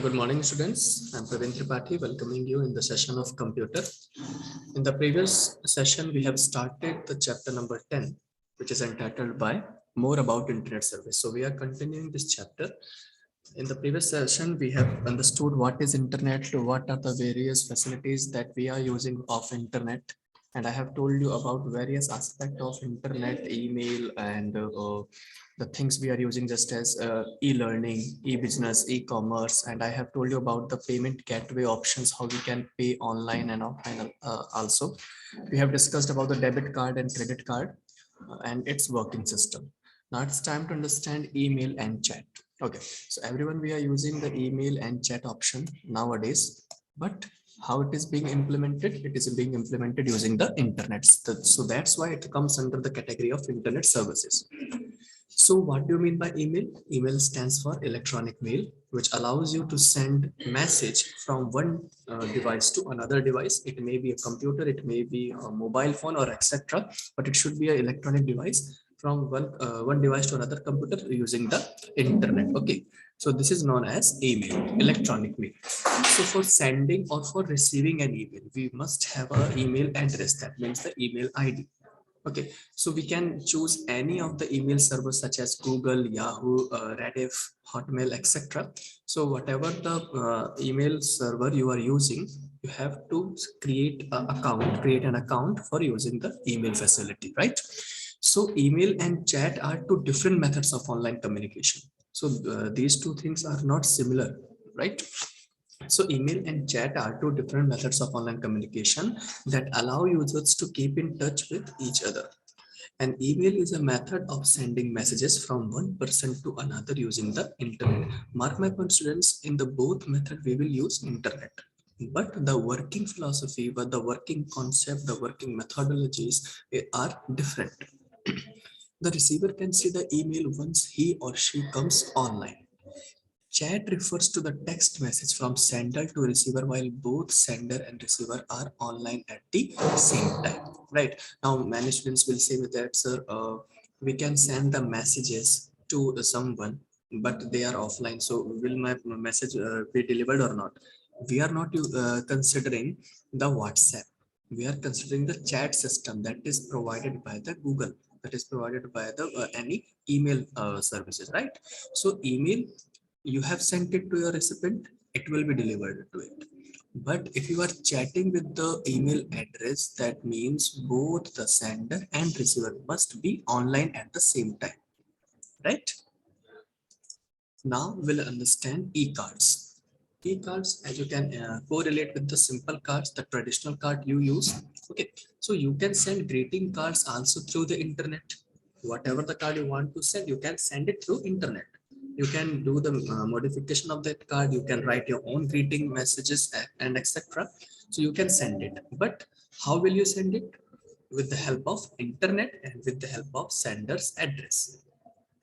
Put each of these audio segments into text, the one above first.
Good morning, students. I'm Praveen, welcoming you in the session of computer. In the previous session, we have started the chapter number 10, which is entitled by More About Internet Service. So we are continuing this chapter. In the previous session, we have understood what is internet, what are the various facilities that we are using of internet. And I have told you about various aspects of internet, email, and the things we are using just as e-learning, e-business, e-commerce. And I have told you about the payment gateway options, how we can pay online and offline also. We have discussed about the debit card and credit card and its working system. Now it's time to understand email and chat. Okay, so everyone, we are using the email and chat option nowadays, but how it is being implemented? It is being implemented using the internet. So that's why it comes under the category of internet services. So what do you mean by email? Email stands for electronic mail, which allows you to send message from one device to another device. It may be a computer, it may be a mobile phone or etc. But it should be an electronic device from one device to another computer using the internet. Okay, so this is known as email, electronic mail. So for sending or for receiving an email, we must have an email address. That means the email ID. Okay, so we can choose any of the email servers such as Google, Yahoo, Rediff, Hotmail, etc. So whatever the email server you are using, you have to create an account for using the email facility, right? So email and chat are two different methods of online communication. So these two things are not similar, right? So email and chat are two different methods of online communication that allow users to keep in touch with each other. An email is a method of sending messages from one person to another using the internet. Mark my point, students, in the both method we will use internet. But the working philosophy, but the working concept, the working methodologies are different. The receiver can see the email once he or she comes online. Chat refers to the text message from sender to receiver while both sender and receiver are online at the same time. Right. Now, many students will say that, sir, we can send the messages to someone, but they are offline. So will my message be delivered or not? We are not considering the WhatsApp. We are considering the chat system that is provided by the Google, that is provided by the any email services, right? So email, you have sent it to your recipient, it will be delivered to it. But if you are chatting with the email address, that means both the sender and receiver must be online at the same time, right? Now we'll understand e-cards. E-cards, as you can correlate with the simple cards, the traditional card you use. Okay, so you can send greeting cards also through the internet. Whatever the card you want to send, you can send it through internet. You can do the modification of that card. You can write your own greeting messages and etc. So you can send it. But how will you send it? With the help of internet and with the help of sender's address.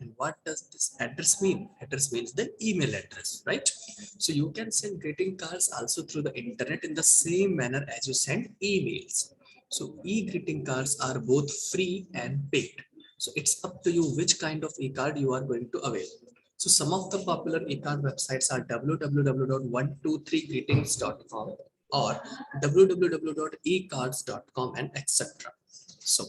And what does this address mean? Address means the email address, right? So you can send greeting cards also through the internet in the same manner as you send emails. So e-greeting cards are both free and paid. So it's up to you which kind of e-card you are going to avail. So some of the popular e-card websites are www.123greetings.com or www.ecards.com and etc. So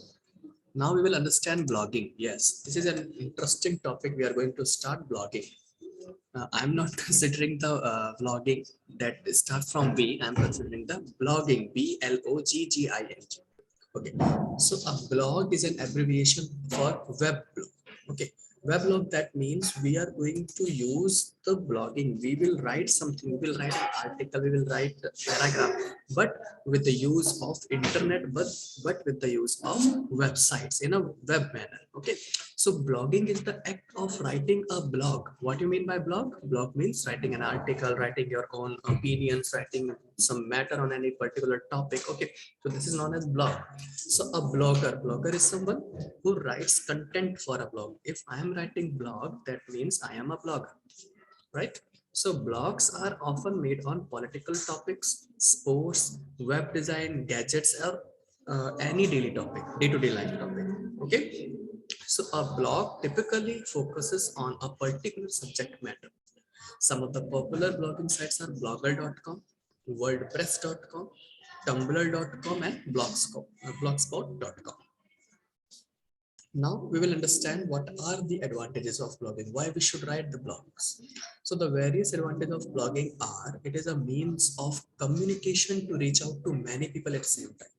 now we will understand blogging. Yes, this is an interesting topic. We are going to start blogging. I'm not considering the vlogging that starts from V. I'm considering the blogging, BLOGGING. Okay, so a blog is an abbreviation for web blog. Okay, weblog, that means we are going to use the blogging. We will write something, we will write an article, we will write a paragraph, but with the use of internet, but with the use of websites in a web manner. Okay, so blogging is the act of writing a blog. What do you mean by blog? Blog means writing an article, writing your own opinions, writing some matter on any particular topic. Okay, so this is known as blog. So a blogger is someone who writes content for a blog. If I am writing blog, that means I am a blogger, right? So blogs are often made on political topics, sports, web design, gadgets, or any daily topic, day-to-day life topic. Okay. So a blog typically focuses on a particular subject matter. Some of the popular blogging sites are blogger.com, wordpress.com, tumblr.com, and blogspot.com. Now we will understand what are the advantages of blogging, why we should write the blogs. So the various advantages of blogging are, it is a means of communication to reach out to many people at the same time.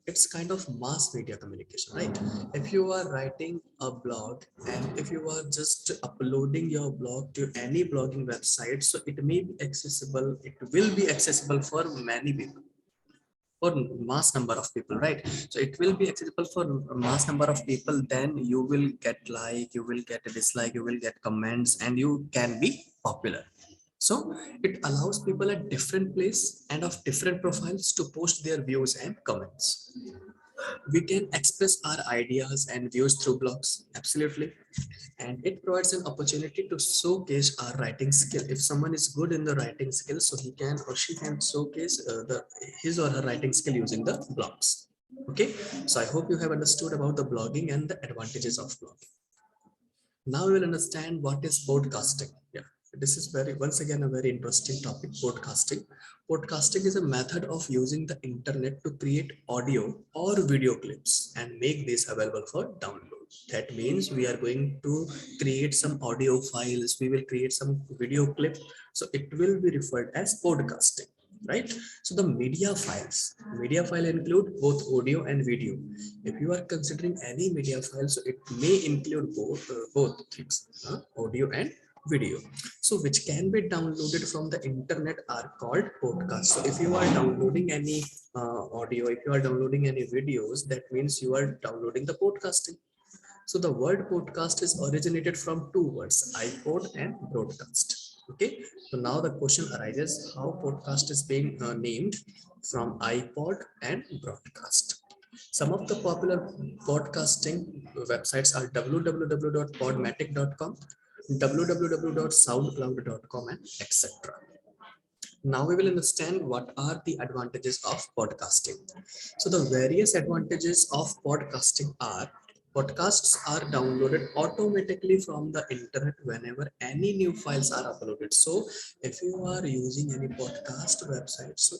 It's kind of mass media communication, right? If you are writing a blog and if you are just uploading your blog to any blogging website, so it may be accessible, it will be accessible for many people, for mass number of people, right? So it will be accessible for a mass number of people, then you will get like, you will get a dislike, you will get comments, and you can be popular. So it allows people at different place and of different profiles to post their views and comments. We can express our ideas and views through blogs, absolutely. And it provides an opportunity to showcase our writing skill. If someone is good in the writing skill, so he can or she can showcase his or her writing skill using the blogs. Okay, so I hope you have understood about the blogging and the advantages of blogging. Now we will understand what is podcasting. Yeah, this is very, once again, a very interesting topic. Podcasting. Podcasting is a method of using the internet to create audio or video clips and make this available for download. That means we are going to create some audio files, we will create some video clip, so it will be referred as podcasting, right? So the media file include both audio and video. If you are considering any media file, so it may include both things, audio and video, so which can be downloaded from the internet, are called podcasts. So if you are downloading any audio, if you are downloading any videos, that means you are downloading the podcasting. So the word podcast is originated from two words, iPod and broadcast. Okay, so now the question arises, how podcast is being named from iPod and broadcast. Some of the popular podcasting websites are www.podmatic.com, www.soundcloud.com, and etc. Now we will understand what are the advantages of podcasting. So the various advantages of podcasting are, podcasts are downloaded automatically from the internet whenever any new files are uploaded. So if you are using any podcast website, so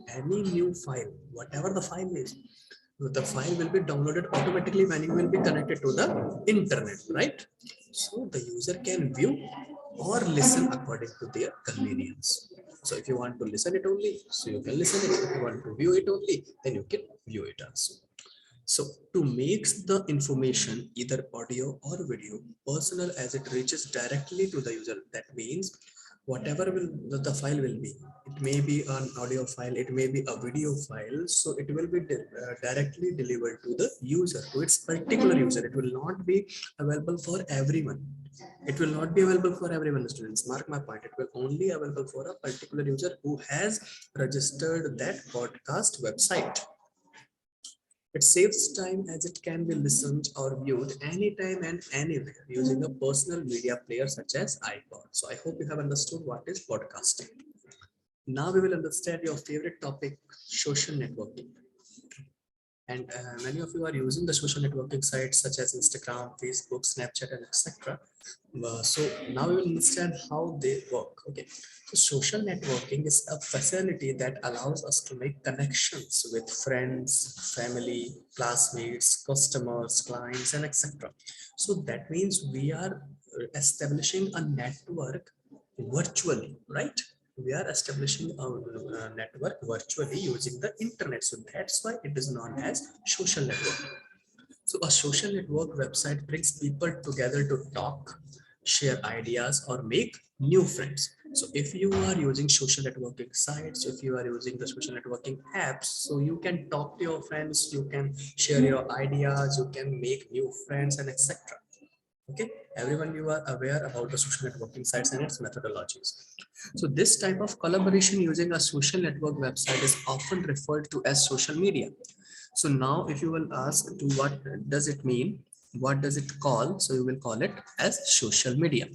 any new file, whatever the file is, the file will be downloaded automatically when you will be connected to the internet, right? So the user can view or listen according to their convenience. So if you want to listen it only, so you can listen it. If you want to view it only, then you can view it also. So to make the information either audio or video personal as it reaches directly to the user, that means whatever will the file will be, it may be an audio file, it may be a video file, so it will be directly delivered to the user, to its particular user. It will not be available for everyone. It will not be available for everyone, students, mark my point. It will only available for a particular user who has registered that podcast website. It saves time as it can be listened or viewed anytime and anywhere using a personal media player such as iPod. So I hope you have understood what is podcasting. Now we will understand your favorite topic, social networking. And many of you are using the social networking sites such as Instagram, Facebook, Snapchat, and etc. So now we will understand how they work. Okay, so social networking is a facility that allows us to make connections with friends, family, classmates, customers, clients, and etc. So that means we are establishing a network virtually, right? We are establishing a network virtually using the internet. So that's why it is known as social network. So a social network website brings people together to talk, share ideas, or make new friends. So if you are using social networking sites, if you are using the social networking apps, so you can talk to your friends, you can share your ideas, you can make new friends, and etc. Okay, everyone, you are aware about the social networking sites and its methodologies. So this type of collaboration using a social network website is often referred to as social media. So now if you will ask to what does it mean, what does it call, so you will call it as social media.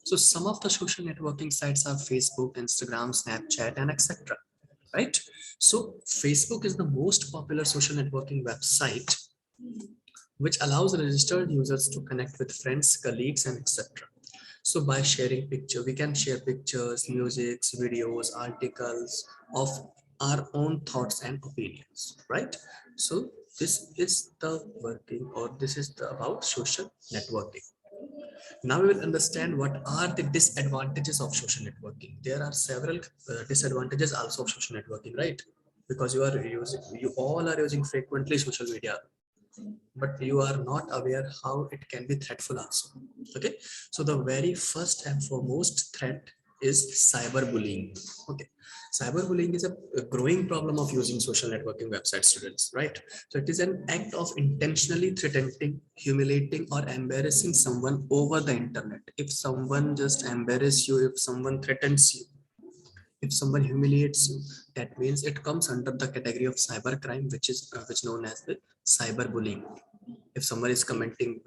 So some of the social networking sites are Facebook, Instagram, Snapchat, and etc, right? So Facebook is the most popular social networking website, which allows registered users to connect with friends, colleagues, and etc. So by sharing picture, we can share pictures, musics, videos, articles of our own thoughts and opinions, right? So this is the working, or this is the about social networking. Now we will understand what are the disadvantages of social networking. There are several disadvantages also of social networking, right? Because you all are using frequently social media, but you are not aware how it can be threatful also. Okay, so the very first and foremost threat is cyberbullying. Okay, cyberbullying is a growing problem of using social networking websites, students, right? So it is an act of intentionally threatening, humiliating, or embarrassing someone over the internet. If someone just embarrass you, if someone threatens you, if someone humiliates you, that means it comes under the category of cybercrime, which known as the cyberbullying. If someone is commenting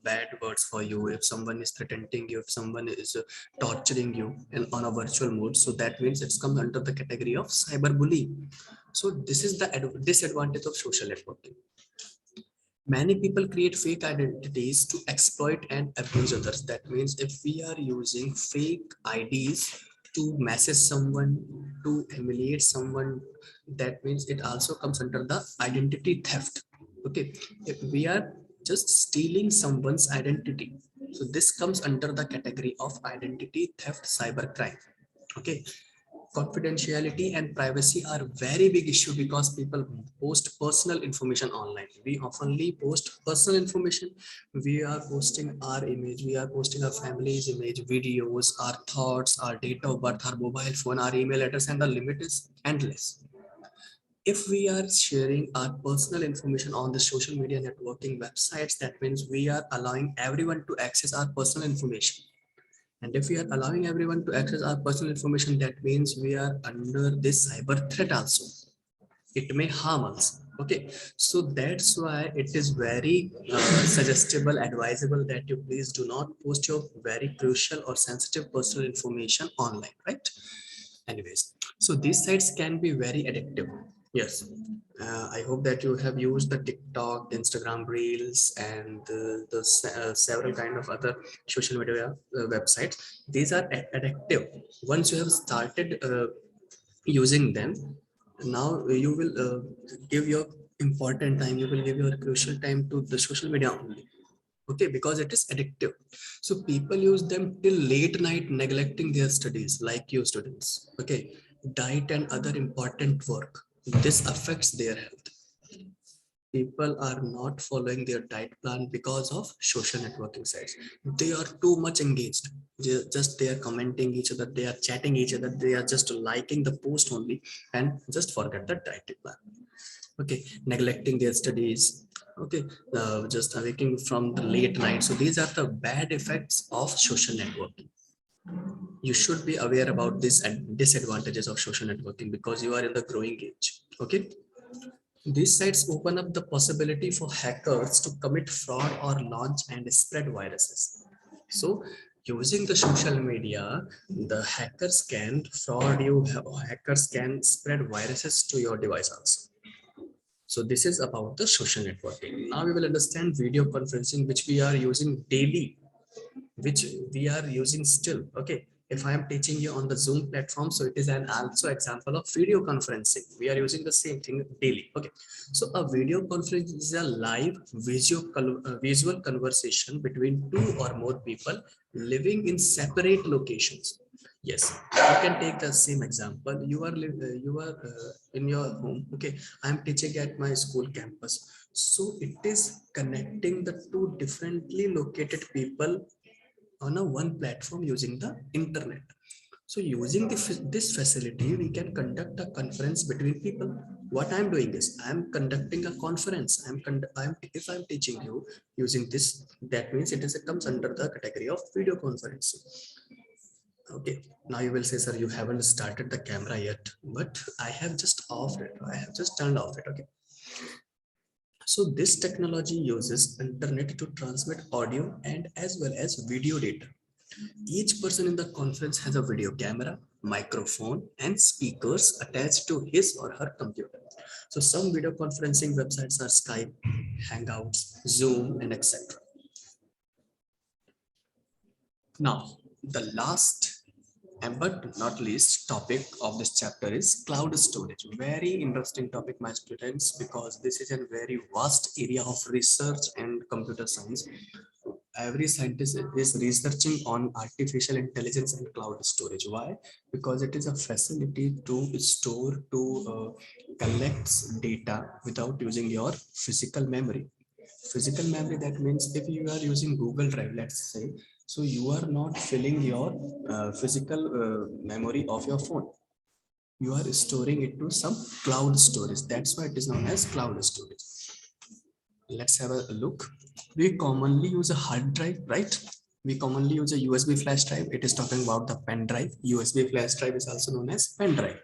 bad words for you, if someone is threatening you, if someone is torturing you on a virtual mode, so that means it's come under the category of cyberbullying. So this is the disadvantage of social networking. Many people create fake identities to exploit and abuse others. That means if we are using fake IDs to message someone, to humiliate someone, that means it also comes under the identity theft. Okay, if we are just stealing someone's identity, so this comes under the category of identity theft, cybercrime. Okay, confidentiality and privacy are very big issue because people post personal information online. We oftenly post personal information. We are posting our image, we are posting our family's image, videos, our thoughts, our date of birth, our mobile phone, our email address, and the limit is endless. If we are sharing our personal information on the social media networking websites, that means we are allowing everyone to access our personal information. And if we are allowing everyone to access our personal information, that means we are under this cyber threat also. It may harm us. Okay, so that's why it is very suggestible, advisable that you please do not post your very crucial or sensitive personal information online, right? Anyways, so these sites can be very addictive. Yes, I hope that you have used the TikTok, Instagram Reels, and several kind of other social media websites. These are addictive. Once you have started using them, now you will give your important time, you will give your crucial time to the social media only. Okay, because it is addictive. So people use them till late night, neglecting their studies, like you students. Okay, diet and other important work, this affects their health. People are not following their diet plan because of social networking sites. They are too much engaged. They are commenting each other, they are chatting each other, they are just liking the post only, and just forget the diet plan. Okay, neglecting their studies. Okay, just waking from the late night. So these are the bad effects of social networking. You should be aware about this and disadvantages of social networking because you are in the growing age. Okay, these sites open up the possibility for hackers to commit fraud or launch and spread viruses. So using the social media, the hackers can fraud you, hackers can spread viruses to your device also. So this is about the social networking. Now we will understand video conferencing, which we are using daily, which we are using still. Okay, if I am teaching you on the Zoom platform, so it is an also example of video conferencing. We are using the same thing daily. Okay, so a video conference is a live visual conversation between two or more people living in separate locations. Yes, you can take the same example. You are in your home. Okay, I am teaching at my school campus, so it is connecting the two differently located people on a one platform using the internet. So using this facility, we can conduct a conference between people. What I'm doing is I'm conducting a conference. If I'm teaching you using this, that means it comes under the category of video conferencing. Okay, now you will say, sir, you haven't started the camera yet, but I have just offed it. I have just turned off it. Okay. So this technology uses internet to transmit audio and as well as video data. Each person in the conference has a video camera, microphone, and speakers attached to his or her computer. So some video conferencing websites are Skype, Hangouts, Zoom, and etc. Now, the last and but not least topic of this chapter is cloud storage. Very interesting topic, my students, because this is a very vast area of research and computer science. Every scientist is researching on artificial intelligence and cloud storage. Why? Because it is a facility to store, to collect data without using your physical memory. Physical memory, that means if you are using Google Drive, let's say, so you are not filling your physical memory of your phone. You are storing it to some cloud storage. That's why it is known as cloud storage. Let's have a look. We commonly use a hard drive, right? We commonly use a USB flash drive. It is talking about the pen drive. USB flash drive is also known as pen drive.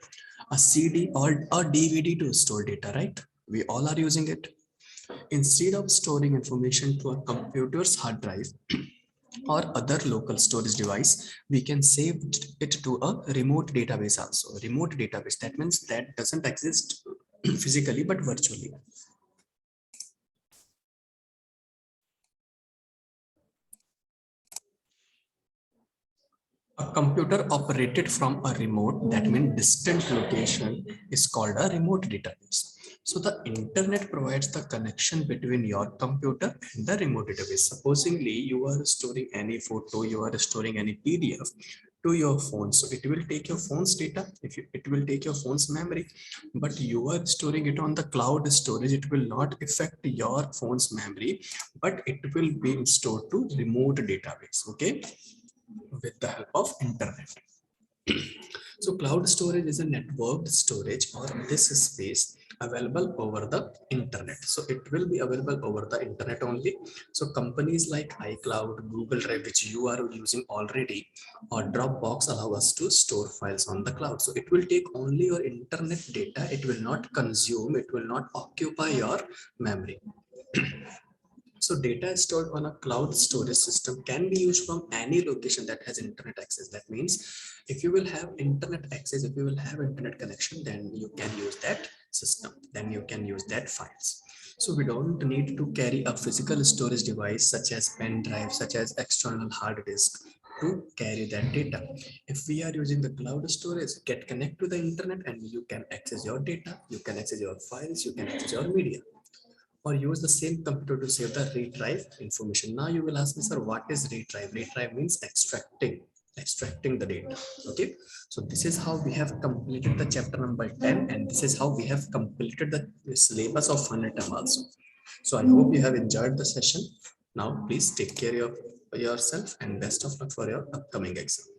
A CD or a DVD to store data, right? We all are using it. Instead of storing information to a computer's hard drive or other local storage device, we can save it to a remote database also. Remote database, that means that doesn't exist physically but virtually. A computer operated from a remote, that means distant location, is called a remote database. So the internet provides the connection between your computer and the remote database. Supposingly you are storing any photo, you are storing any PDF to your phone. So it will take your phone's data, it will take your phone's memory, but you are storing it on the cloud storage. It will not affect your phone's memory, but it will be stored to remote database. Okay, with the help of internet. So cloud storage is a networked storage or disk space available over the internet. So it will be available over the internet only. So companies like iCloud, Google Drive, which you are using already, or Dropbox allow us to store files on the cloud. So it will take only your internet data. It will not consume, it will not occupy your memory. So data stored on a cloud storage system can be used from any location that has internet access. That means if you will have internet access, if you will have internet connection, then you can use that system, then you can use that files. So we don't need to carry a physical storage device such as pen drive, such as external hard disk to carry that data. If we are using the cloud storage, get connect to the internet and you can access your data, you can access your files, you can access your media, or use the same computer to save the retrieve information. Now you will ask me, sir, what is retrieve? Retrieve means extracting the data. Okay, so this is how we have completed the chapter number 10, and this is how we have completed the syllabus of 100 also. So I hope you have enjoyed the session. Now please take care of yourself and best of luck for your upcoming exam.